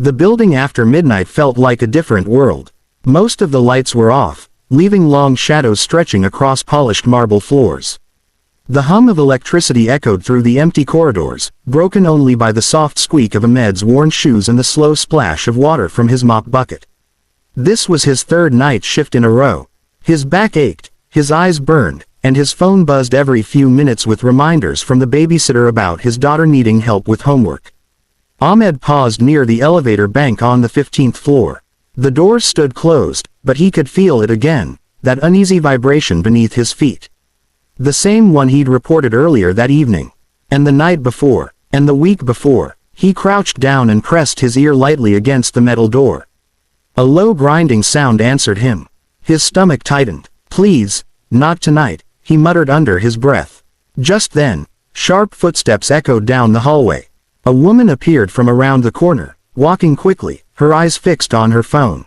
The building after midnight felt like a different world. Most of the lights were off, leaving long shadows stretching across polished marble floors. The hum of electricity echoed through the empty corridors, broken only by the soft squeak of Ahmed's worn shoes and the slow splash of water from his mop bucket. This was his third night shift in a row. His back ached, his eyes burned, and his phone buzzed every few minutes with reminders from the babysitter about his daughter needing help with homework. Ahmed paused near the elevator bank on the 15th floor. The doors stood closed, but he could feel it again, that uneasy vibration beneath his feet. The same one he'd reported earlier that evening. And the night before, and the week before. He crouched down and pressed his ear lightly against the metal door. A low grinding sound answered him. His stomach tightened. "Please, not tonight," he muttered under his breath. Just then, sharp footsteps echoed down the hallway. A woman appeared from around the corner, walking quickly, her eyes fixed on her phone.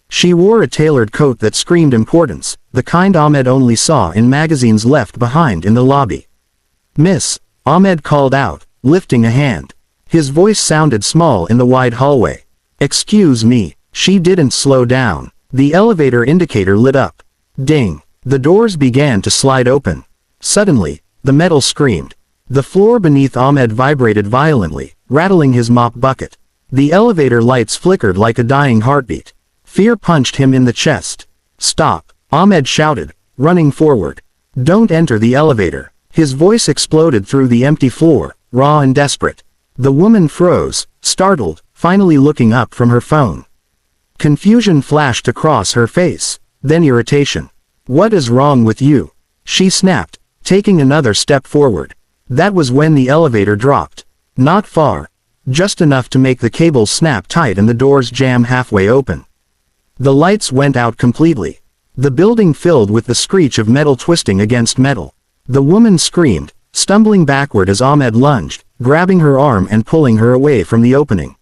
She wore a tailored coat that screamed importance, the kind Ahmed only saw in magazines left behind in the lobby. "Miss," Ahmed called out, lifting a hand. His voice sounded small in the wide hallway. "Excuse me." She didn't slow down. The elevator indicator lit up. Ding. The doors began to slide open. Suddenly, the metal screamed. The floor beneath Ahmed vibrated violently, rattling his mop bucket. The elevator lights flickered like a dying heartbeat. Fear punched him in the chest. "Stop," Ahmed shouted, running forward. "Don't enter the elevator." His voice exploded through the empty floor, raw and desperate. The woman froze, startled, finally looking up from her phone. Confusion flashed across her face, then irritation. "What is wrong with you?" she snapped, taking another step forward. That was when the elevator dropped. Not far. Just enough to make the cables snap tight and the doors jam halfway open. The lights went out completely. The building filled with the screech of metal twisting against metal. The woman screamed, stumbling backward as Ahmed lunged, grabbing her arm and pulling her away from the opening.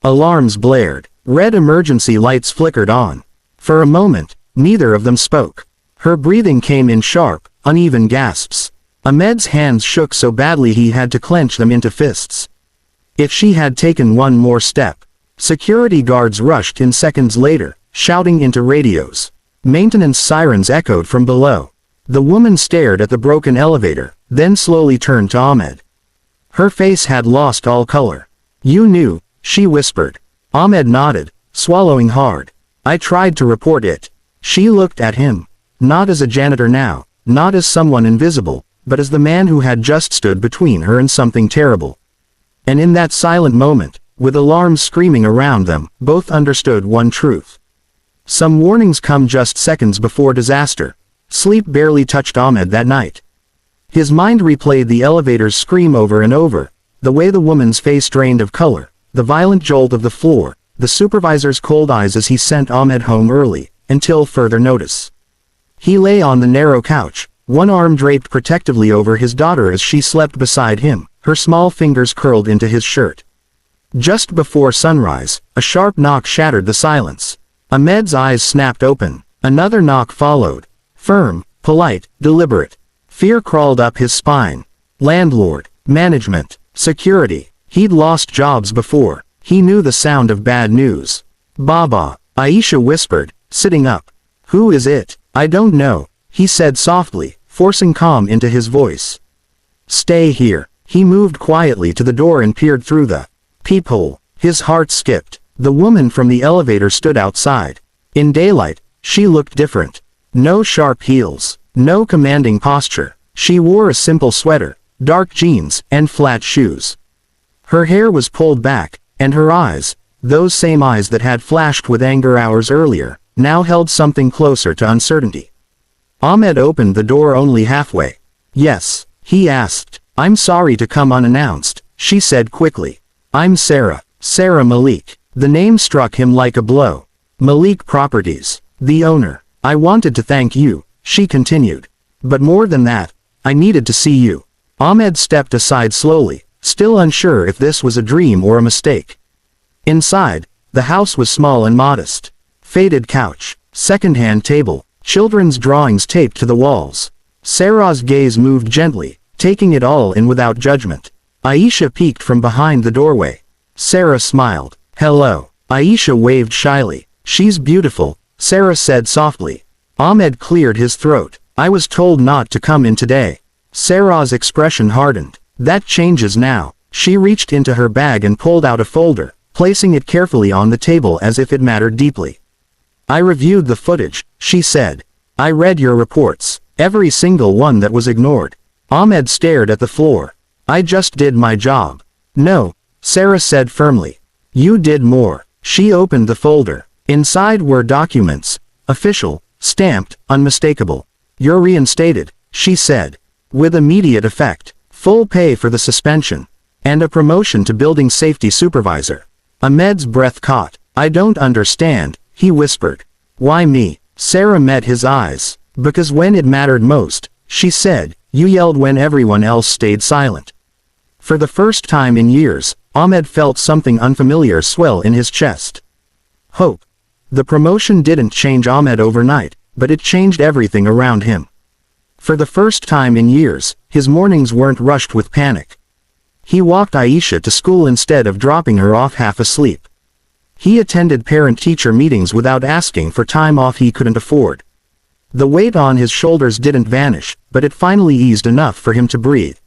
Alarms blared. Red emergency lights flickered on. For a moment, neither of them spoke. Her breathing came in sharp, uneven gasps. Ahmed's hands shook so badly he had to clench them into fists. If she had taken one more step. Security guards rushed in seconds later, shouting into radios. Maintenance sirens echoed from below. The woman stared at the broken elevator, then slowly turned to Ahmed. Her face had lost all color. "You knew," she whispered. Ahmed nodded, swallowing hard. "I tried to report it." She looked at him. Not as a janitor now, not as someone invisible, but as the man who had just stood between her and something terrible. And in that silent moment, with alarms screaming around them, both understood one truth. Some warnings come just seconds before disaster. Sleep barely touched Ahmed that night. His mind replayed the elevator's scream over and over, the way the woman's face drained of color, the violent jolt of the floor, the supervisor's cold eyes as he sent Ahmed home early, until further notice. He lay on the narrow couch, one arm draped protectively over his daughter as she slept beside him, her small fingers curled into his shirt. Just before sunrise, a sharp knock shattered the silence. Ahmed's eyes snapped open. Another knock followed. Firm, polite, deliberate. Fear crawled up his spine. Landlord, management, security. He'd lost jobs before. He knew the sound of bad news. "Baba," Aisha whispered, sitting up. "Who is it?" "I don't know," he said softly, forcing calm into his voice. "Stay here." He moved quietly to the door and peered through the peephole. His heart skipped. The woman from the elevator stood outside. In daylight, she looked different. No sharp heels, no commanding posture. She wore a simple sweater, dark jeans, and flat shoes. Her hair was pulled back, and her eyes, those same eyes that had flashed with anger hours earlier, now held something closer to uncertainty. Ahmed opened the door only halfway. "Yes," he asked. "I'm sorry to come unannounced," she said quickly. "I'm Sarah Malik." The name struck him like a blow. "Malik Properties, the owner. I wanted to thank you," she continued. "But more than that, I needed to see you." Ahmed stepped aside slowly, still unsure if this was a dream or a mistake. Inside, the house was small and modest. Faded couch, second-hand table, children's drawings taped to the walls. Sarah's gaze moved gently, taking it all in without judgment. Aisha peeked from behind the doorway. Sarah smiled. Hello. Aisha waved shyly. She's beautiful, Sarah said softly. Ahmed cleared his throat. I was told not to come in today. Sarah's expression hardened. That changes now. She reached into her bag and pulled out a folder, placing it carefully on the table as if it mattered deeply. I reviewed the footage, she said. I read your reports, every single one that was ignored. Ahmed stared at the floor. I just did my job. No, Sarah said firmly. You did more. She opened the folder. Inside were documents. Official, stamped, unmistakable. You're reinstated, she said. With immediate effect. Full pay for the suspension. And a promotion to building safety supervisor. Ahmed's breath caught. I don't understand, he whispered. Why me? Sarah met his eyes. Because when it mattered most, she said, you yelled when everyone else stayed silent. For the first time in years, Ahmed felt something unfamiliar swell in his chest. Hope. The promotion didn't change Ahmed overnight, but it changed everything around him. For the first time in years, his mornings weren't rushed with panic. He walked Aisha to school instead of dropping her off half asleep. He attended parent-teacher meetings without asking for time off he couldn't afford. The weight on his shoulders didn't vanish, but it finally eased enough for him to breathe.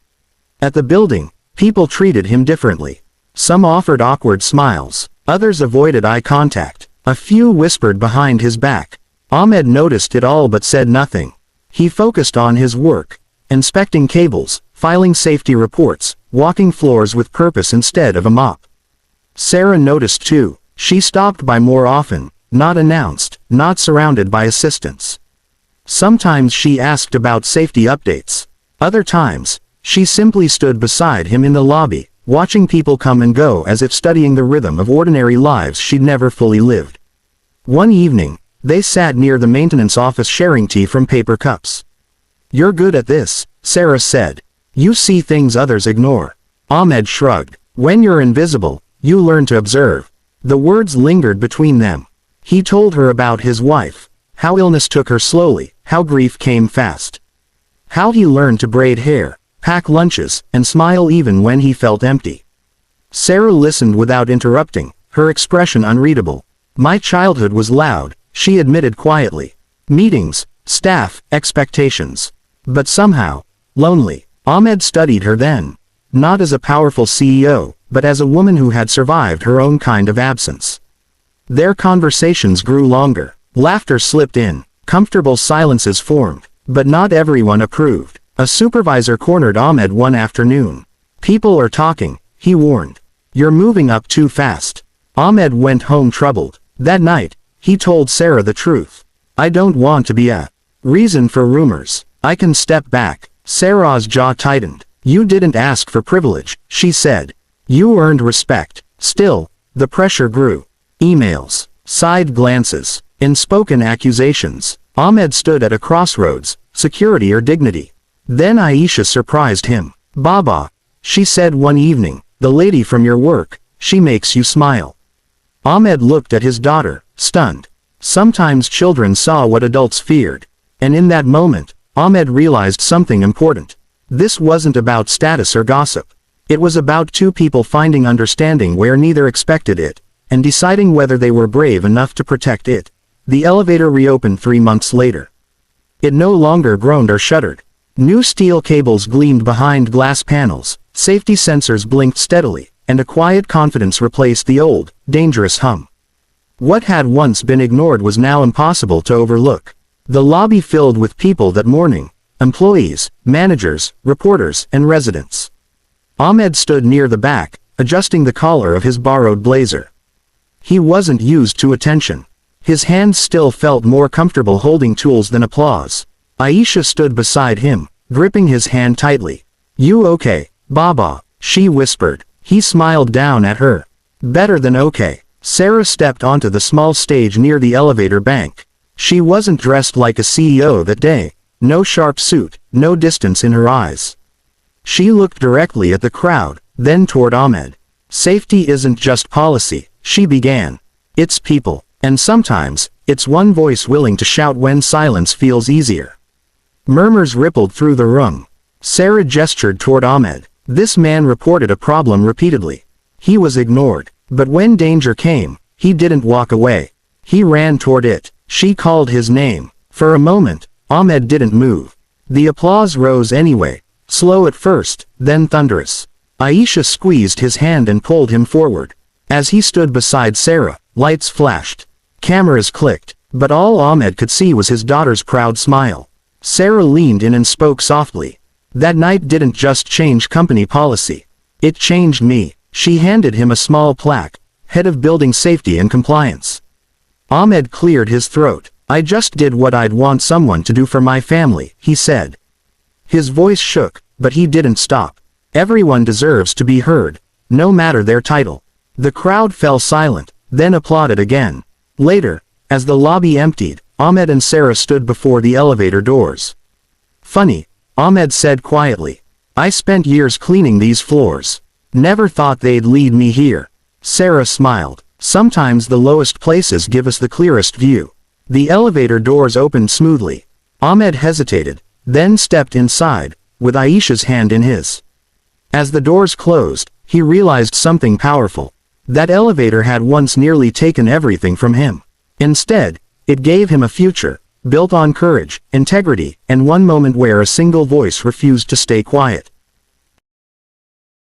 At the building, people treated him differently. Some offered awkward smiles, others avoided eye contact, a few whispered behind his back. Ahmed noticed it all but said nothing. He focused on his work, inspecting cables, filing safety reports, walking floors with purpose instead of a mop. Sarah noticed too. She stopped by more often, not announced, not surrounded by assistants. Sometimes she asked about safety updates. Other times, she simply stood beside him in the lobby, watching people come and go as if studying the rhythm of ordinary lives she'd never fully lived. One evening, they sat near the maintenance office sharing tea from paper cups. You're good at this, Sarah said. You see things others ignore. Ahmed shrugged. When you're invisible, you learn to observe. The words lingered between them. He told her about his wife, how illness took her slowly, how grief came fast. How he learned to braid hair, pack lunches, and smile even when he felt empty. Sarah listened without interrupting, her expression unreadable. My childhood was loud, she admitted quietly. Meetings, staff, expectations. But somehow, lonely. Ahmed studied her then. Not as a powerful CEO, but as a woman who had survived her own kind of absence. Their conversations grew longer. Laughter slipped in. Comfortable silences formed. But not everyone approved. A supervisor cornered Ahmed one afternoon. People are talking, he warned. You're moving up too fast. Ahmed went home troubled. That night, he told Sarah the truth. I don't want to be a reason for rumors. I can step back. Sarah's jaw tightened. You didn't ask for privilege, she said. You earned respect. Still, the pressure grew. Emails, side glances, unspoken accusations. Ahmed stood at a crossroads, security or dignity. Then Aisha surprised him. Baba, she said one evening, the lady from your work, she makes you smile. Ahmed looked at his daughter, stunned. Sometimes children saw what adults feared. And in that moment, Ahmed realized something important. This wasn't about status or gossip. It was about two people finding understanding where neither expected it, and deciding whether they were brave enough to protect it. The elevator reopened 3 months later. It no longer groaned or shuddered. New steel cables gleamed behind glass panels, safety sensors blinked steadily, and a quiet confidence replaced the old, dangerous hum. What had once been ignored was now impossible to overlook. The lobby filled with people that morning. Employees, managers, reporters, and residents. Ahmed stood near the back, adjusting the collar of his borrowed blazer. He wasn't used to attention. His hands still felt more comfortable holding tools than applause. Aisha stood beside him, gripping his hand tightly. You okay, Baba? She whispered. He smiled down at her. Better than okay. Sarah stepped onto the small stage near the elevator bank. She wasn't dressed like a CEO that day. No sharp suit, no distance in her eyes. She looked directly at the crowd, then toward Ahmed. Safety isn't just policy, she began. It's people, and sometimes, it's one voice willing to shout when silence feels easier. Murmurs rippled through the room. Sarah gestured toward Ahmed. This man reported a problem repeatedly. He was ignored. But when danger came, he didn't walk away. He ran toward it. She called his name. For a moment, Ahmed didn't move. The applause rose anyway, slow at first, then thunderous. Aisha squeezed his hand and pulled him forward. As he stood beside Sarah, lights flashed. Cameras clicked, but all Ahmed could see was his daughter's proud smile. Sarah leaned in and spoke softly. That night didn't just change company policy. It changed me. She handed him a small plaque, Head of Building Safety and Compliance. Ahmed cleared his throat. I just did what I'd want someone to do for my family, he said. His voice shook, but he didn't stop. Everyone deserves to be heard, no matter their title. The crowd fell silent, then applauded again. Later, as the lobby emptied, Ahmed and Sarah stood before the elevator doors. Funny, Ahmed said quietly. I spent years cleaning these floors. Never thought they'd lead me here. Sarah smiled. Sometimes the lowest places give us the clearest view. The elevator doors opened smoothly. Ahmed hesitated, then stepped inside, with Aisha's hand in his. As the doors closed, he realized something powerful. That elevator had once nearly taken everything from him. Instead, it gave him a future, built on courage, integrity, and one moment where a single voice refused to stay quiet.